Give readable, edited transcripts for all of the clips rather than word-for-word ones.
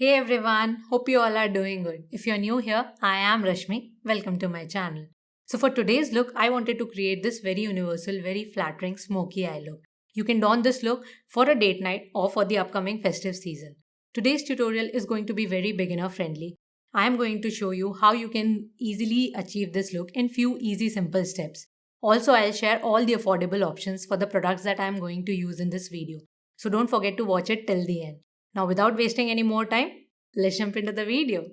Hey everyone, hope you all are doing good. If you're new here, I am Rashmi. Welcome to my channel. So, for today's look, I wanted to create this very universal, very flattering smoky eye look. You can don this look for a date night or for the upcoming festive season. Today's tutorial is going to be very beginner friendly. I am going to show you how you can easily achieve this look in few easy simple steps. Also, I'll share all the affordable options for the products that I am going to use in this video. So don't forget to watch it till the end. Now, without wasting any more time, let's jump into the video.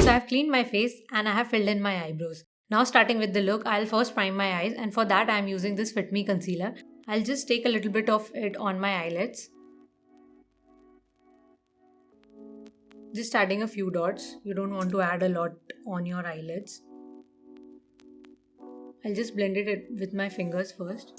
So I've cleaned my face and I have filled in my eyebrows. Now starting with the look, I'll first prime my eyes, and for that I'm using this Fit Me concealer. I'll just take a little bit of it on my eyelids. Just adding a few dots. You don't want to add a lot on your eyelids. I'll just blend it with my fingers first.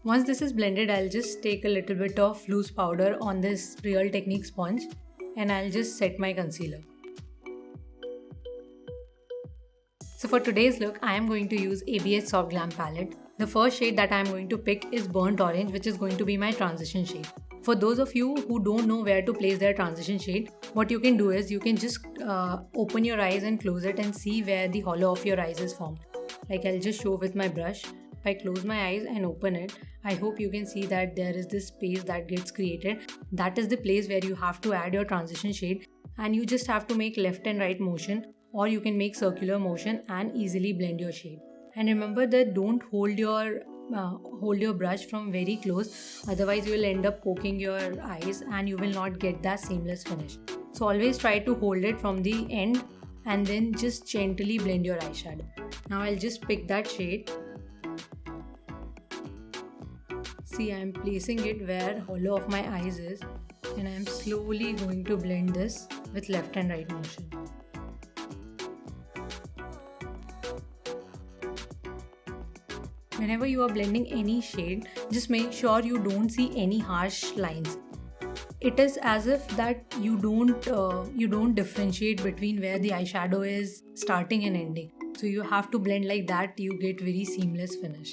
Once this is blended, I'll just take a little bit of loose powder on this Real Technique sponge and I'll just set my concealer. So for today's look, I am going to use ABH Soft Glam palette. The first shade that I am going to pick is Burnt Orange, which is going to be my transition shade. For those of you who don't know where to place their transition shade, what you can do is you can just open your eyes and close it and see where the hollow of your eyes is formed. Like I'll just show with my brush. If I close my eyes and open it, I hope you can see that there is this space that gets created. That is the place where you have to add your transition shade, and you just have to make left and right motion, or you can make circular motion and easily blend your shade. And remember that don't hold your brush from very close, otherwise you will end up poking your eyes and you will not get that seamless finish. So always try to hold it from the end and then just gently blend your eyeshadow. Now I'll just pick that shade. See, I am placing it where hollow of my eyes is, and I am slowly going to blend this with left and right motion. Whenever you are blending any shade, just make sure you don't see any harsh lines. It is as if that you don't differentiate between where the eyeshadow is starting and ending. So you have to blend like that, you get very seamless finish.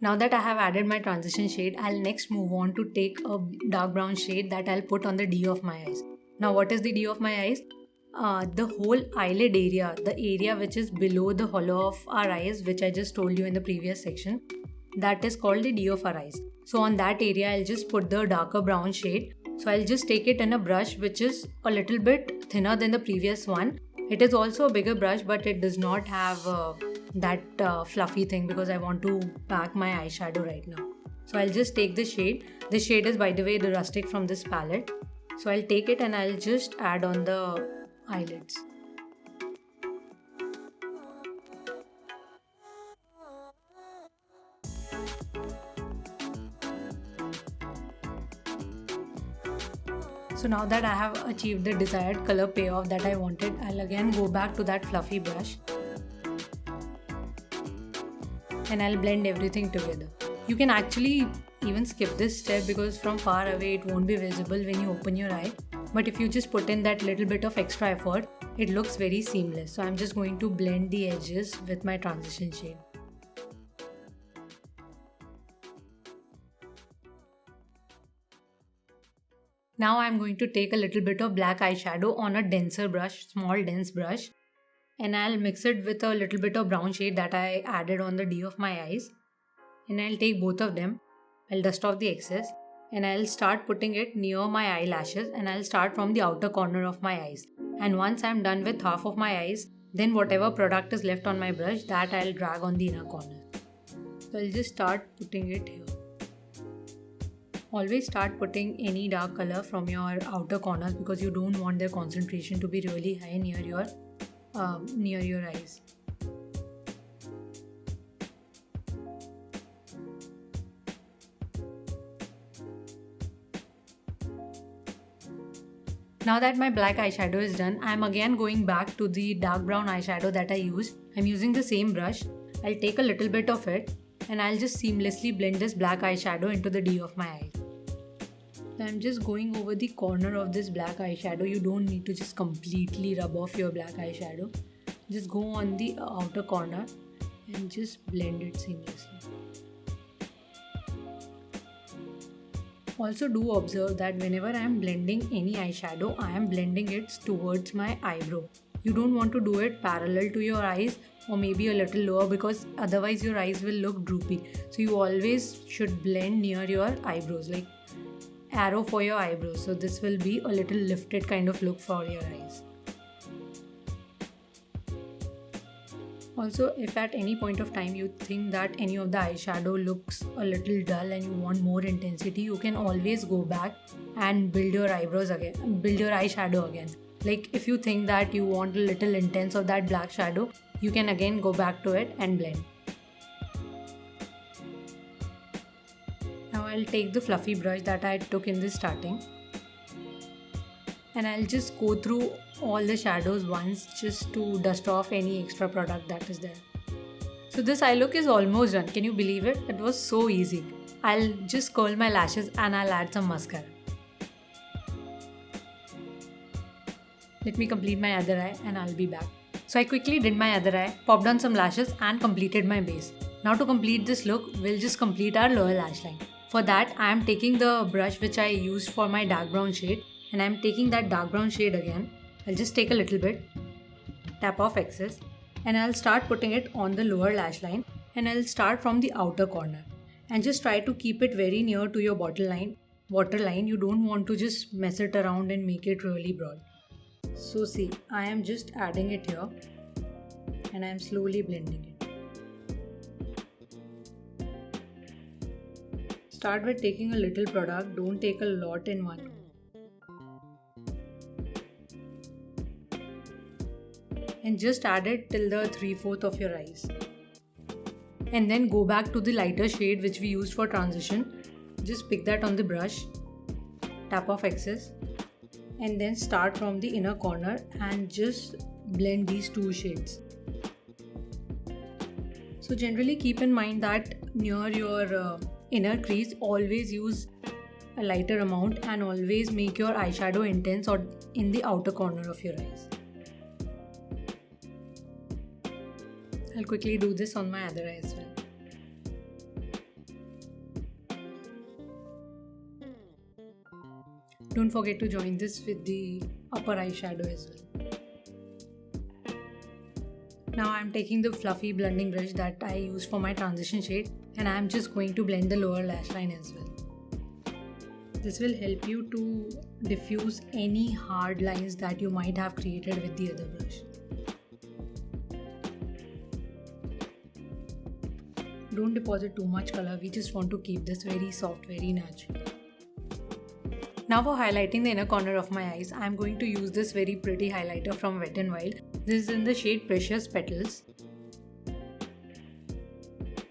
Now that I have added my transition shade, I'll next move on to take a dark brown shade that I'll put on the D of my eyes. Now what is the D of my eyes? The whole eyelid area, the area which is below the hollow of our eyes, which I just told you in the previous section, that is called the D of our eyes. So on that area, I'll just put the darker brown shade. So I'll just take it in a brush which is a little bit thinner than the previous one. It is also a bigger brush, but it does not have that fluffy thing because I want to pack my eyeshadow right now. So I'll just take the shade. This shade is, by the way, the Rustic from this palette. So I'll take it and I'll just add on the eyelids. So now that I have achieved the desired color payoff that I wanted, I'll again go back to that fluffy brush and I'll blend everything together. You can actually even skip this step because from far away it won't be visible when you open your eye. But if you just put in that little bit of extra effort, it looks very seamless. So I'm just going to blend the edges with my transition shade. Now I'm going to take a little bit of black eyeshadow on a denser brush, small dense brush, and I'll mix it with a little bit of brown shade that I added on the D of my eyes. And I'll take both of them, I'll dust off the excess, and I'll start putting it near my eyelashes, and I'll start from the outer corner of my eyes. And once I'm done with half of my eyes, then whatever product is left on my brush, that I'll drag on the inner corner. So I'll just start putting it here. Always start putting any dark color from your outer corners because you don't want their concentration to be really high near your eyes. Now that my black eyeshadow is done, I am again going back to the dark brown eyeshadow that I used. I'm using the same brush. I'll take a little bit of it and I'll just seamlessly blend this black eyeshadow into the D of my eyes. So I'm just going over the corner of this black eyeshadow. You don't need to just completely rub off your black eyeshadow. Just go on the outer corner and just blend it seamlessly. Also do observe that whenever I am blending any eyeshadow, I am blending it towards my eyebrow. You don't want to do it parallel to your eyes or maybe a little lower, because otherwise your eyes will look droopy. So you always should blend near your eyebrows, like arrow for your eyebrows. So this will be a little lifted kind of look for your eyes. Also, if at any point of time you think that any of the eyeshadow looks a little dull and you want more intensity, you can always go back and build your eyebrows again, build your eyeshadow again. Like if you think that you want a little intense of that black shadow, you can again go back to it and blend. Now I'll take the fluffy brush that I took in the starting, and I'll just go through all the shadows once just to dust off any extra product that is there. So this eye look is almost done. Can you believe it? It was so easy. I'll just curl my lashes and I'll add some mascara. Let me complete my other eye and I'll be back. So I quickly did my other eye, popped on some lashes and completed my base. Now to complete this look, we'll just complete our lower lash line. For that, I am taking the brush which I used for my dark brown shade, and I am taking that dark brown shade again. I'll just take a little bit, tap off excess, and I'll start putting it on the lower lash line, and I'll start from the outer corner and just try to keep it very near to your waterline. You don't want to just mess it around and make it really broad. So see, I am just adding it here and I am slowly blending it. Start with taking a little product, don't take a lot in one. And just add it till the 3/4 of your eyes. And then go back to the lighter shade which we used for transition. Just pick that on the brush, tap off excess, and then start from the inner corner and just blend these two shades. So generally keep in mind that near your inner crease, always use a lighter amount and always make your eyeshadow intense or in the outer corner of your eyes. I'll quickly do this on my other eye as well. Don't forget to join this with the upper eyeshadow as well. Now I'm taking the fluffy blending brush that I used for my transition shade, and I'm just going to blend the lower lash line as well. This will help you to diffuse any hard lines that you might have created with the other brush. Don't deposit too much color, we just want to keep this very soft, very natural. Now for highlighting the inner corner of my eyes, I am going to use this very pretty highlighter from Wet n Wild. This is in the shade Precious Petals.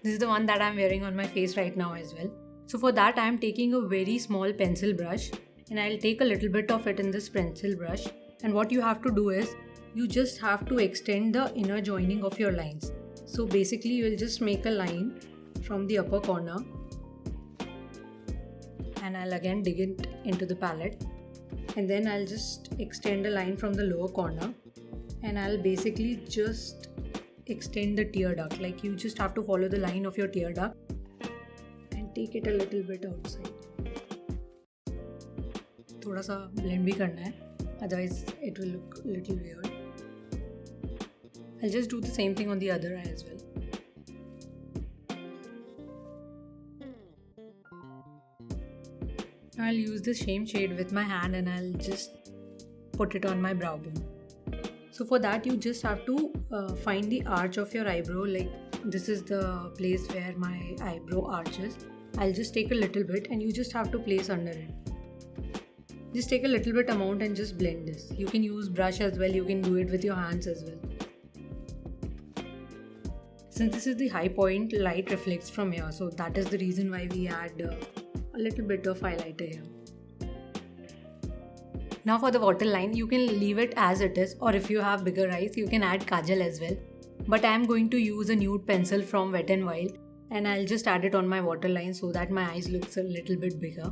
This is the one that I am wearing on my face right now as well. So for that I am taking a very small pencil brush, and I will take a little bit of it in this pencil brush, and what you have to do is, you just have to extend the inner joining of your lines. So basically you will just make a line from the upper corner, and I'll again dig it into the palette, and then I'll just extend a line from the lower corner, and I'll basically just extend the tear duct. Like you just have to follow the line of your tear duct and take it a little bit outside. थोड़ा सा blend भी करना है, otherwise it will look a little weird. I'll just do the same thing on the other eye as well. I'll use this same shade with my hand and I'll just put it on my brow bone. So for that you just have to find the arch of your eyebrow, like this is the place where my eyebrow arches. I'll just take a little bit and you just have to place under it. Just take a little bit amount and just blend this. You can use brush as well, you can do it with your hands as well. Since this is the high point, light reflects from here, so that is the reason why we add a little bit of highlighter here. Now for the waterline, you can leave it as it is, or if you have bigger eyes, you can add kajal as well. But I am going to use a nude pencil from Wet n Wild, and I'll just add it on my waterline so that my eyes looks a little bit bigger.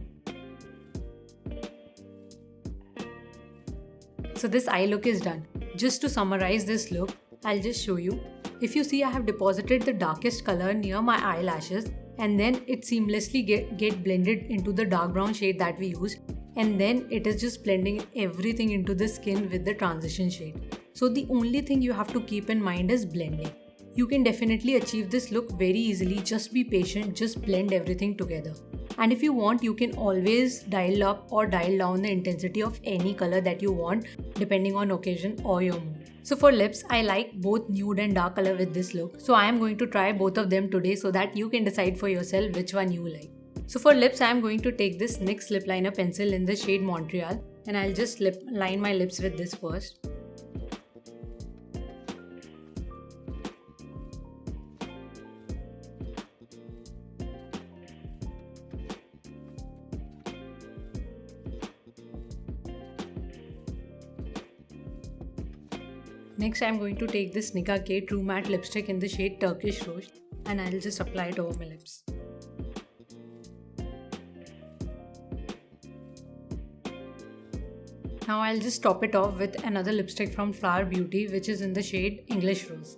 So this eye look is done. Just to summarize this look, I'll just show you. If you see, I have deposited the darkest color near my eyelashes, and then it seamlessly get blended into the dark brown shade that we used, and then it is just blending everything into the skin with the transition shade. So the only thing you have to keep in mind is blending. You can definitely achieve this look very easily. Just be patient, just blend everything together. And if you want, you can always dial up or dial down the intensity of any color that you want depending on occasion or your mood. So for lips, I like both nude and dark color with this look. So I am going to try both of them today so that you can decide for yourself which one you like. So for lips, I am going to take this NYX lip liner pencil in the shade Montreal, and I'll just line my lips with this first. Next, I am going to take this Nicka K True Matte lipstick in the shade Turkish Rose, and I'll just apply it over my lips. Now I'll just top it off with another lipstick from Flower Beauty, which is in the shade English Rose.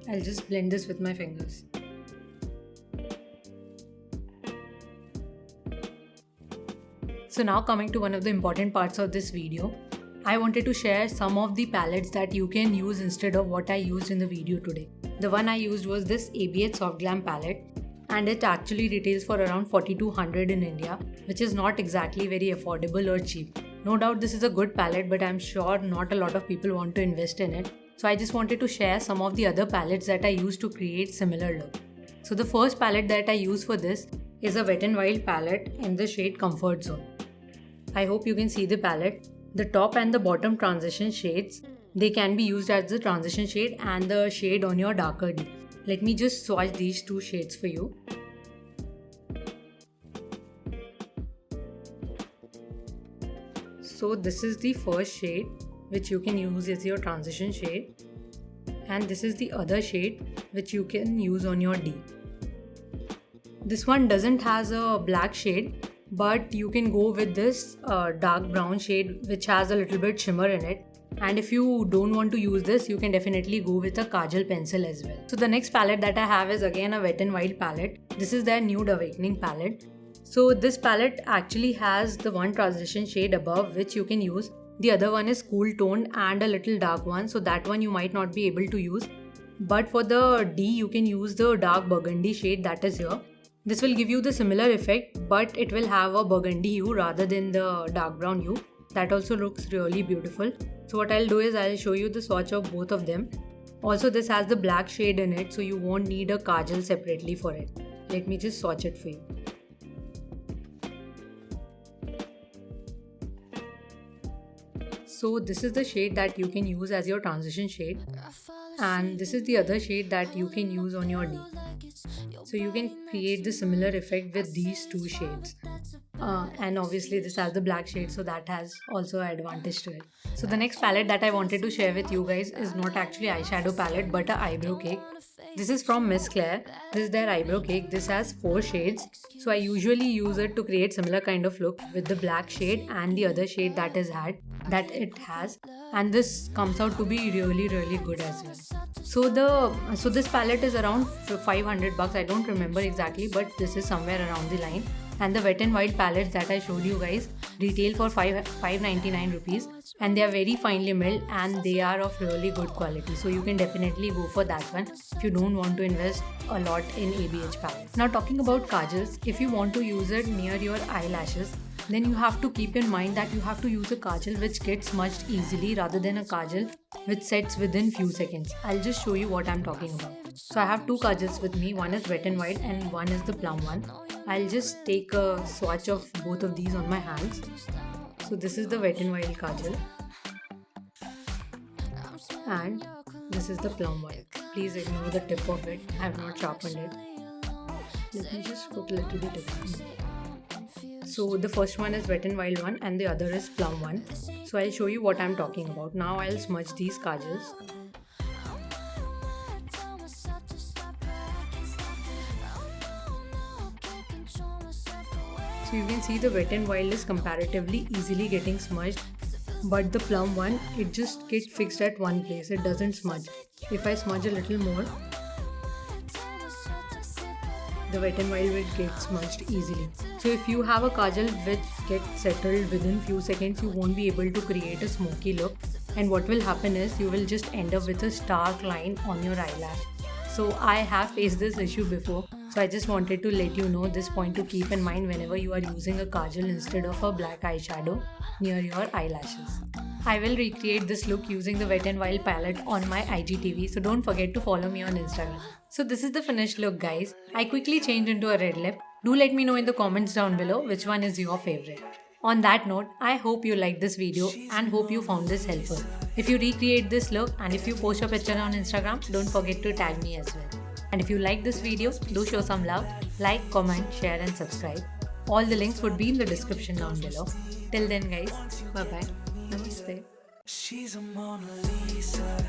I'll just blend this with my fingers. So now coming to one of the important parts of this video, I wanted to share some of the palettes that you can use instead of what I used in the video today. The one I used was this ABH Soft Glam palette, and it actually retails for around 4200 in India, which is not exactly very affordable or cheap. No doubt this is a good palette, but I'm sure not a lot of people want to invest in it. So I just wanted to share some of the other palettes that I used to create similar look. So the first palette that I use for this is a Wet n Wild palette in the shade Comfort Zone. I hope you can see the palette. The top and the bottom transition shades, they can be used as the transition shade and the shade on your darker D. Let me just swatch these two shades for you. So this is the first shade which you can use as your transition shade, and this is the other shade which you can use on your D. This one doesn't has a black shade, but you can go with this dark brown shade which has a little bit shimmer in it. And if you don't want to use this, you can definitely go with a Kajal pencil as well. So the next palette that I have is again a Wet n Wild palette. This is their Nude Awakening palette. So this palette actually has the one transition shade above which you can use. The other one is cool toned and a little dark one, so that one you might not be able to use. But for the D, you can use the dark burgundy shade that is here. This will give you the similar effect, but it will have a burgundy hue rather than the dark brown hue. That also looks really beautiful. So what I'll do is I'll show you the swatch of both of them. Also, this has the black shade in it, so you won't need a kajal separately for it. Let me just swatch it for you. So this is the shade that you can use as your transition shade, and this is the other shade that you can use on your D. So you can create the similar effect with these two shades. And obviously this has the black shade, so that has also an advantage to it. So the next palette that I wanted to share with you guys is not actually eyeshadow palette but a eyebrow cake. This is from Miss Claire. This is their eyebrow cake. This has 4 shades. So I usually use it to create similar kind of look with the black shade and the other shade that it has. And this comes out to be really good as well. So this palette is around 500 bucks. I don't remember exactly, but this is somewhere around the line. And the Wet n Wild palettes that I showed you guys retail for 599 rupees, and they are very finely milled and they are of really good quality. So you can definitely go for that one if you don't want to invest a lot in ABH palettes. Now talking about kajals, if you want to use it near your eyelashes, then you have to keep in mind that you have to use a kajal which gets smudged easily rather than a kajal which sets within few seconds. I'll just show you what I'm talking about. So I have 2 kajals with me. One is Wet n Wild and one is the plum one. I'll just take a swatch of both of these on my hands. So this is the Wet n Wild kajal and this is the plum one. Please ignore the tip of it. I have not sharpened it. Let me just put a little bit of it. So the first one is Wet n Wild one and the other is plum one. So I'll show you what I'm talking about. Now I'll smudge these kajals. So you can see the Wet n Wild is comparatively easily getting smudged, but the Plum one, it just gets fixed at one place, it doesn't smudge. If I smudge a little more, the Wet n Wild will get smudged easily. So if you have a kajal which gets settled within few seconds, you won't be able to create a smoky look, and what will happen is you will just end up with a stark line on your eyelash. So I have faced this issue before, so I just wanted to let you know this point to keep in mind whenever you are using a kajal instead of a black eyeshadow near your eyelashes. I will recreate this look using the Wet n Wild palette on my IGTV, so don't forget to follow me on Instagram. So this is the finished look, guys. I quickly changed into a red lip. Do let me know in the comments down below which one is your favorite. On that note, I hope you liked this video and hope you found this helpful. If you recreate this look and if you post your picture on Instagram, don't forget to tag me as well. And if you like this video, do show some love, like, comment, share and subscribe. All the links would be in the description down below. Till then guys, bye bye. Namaste. She's a Mona Lisa.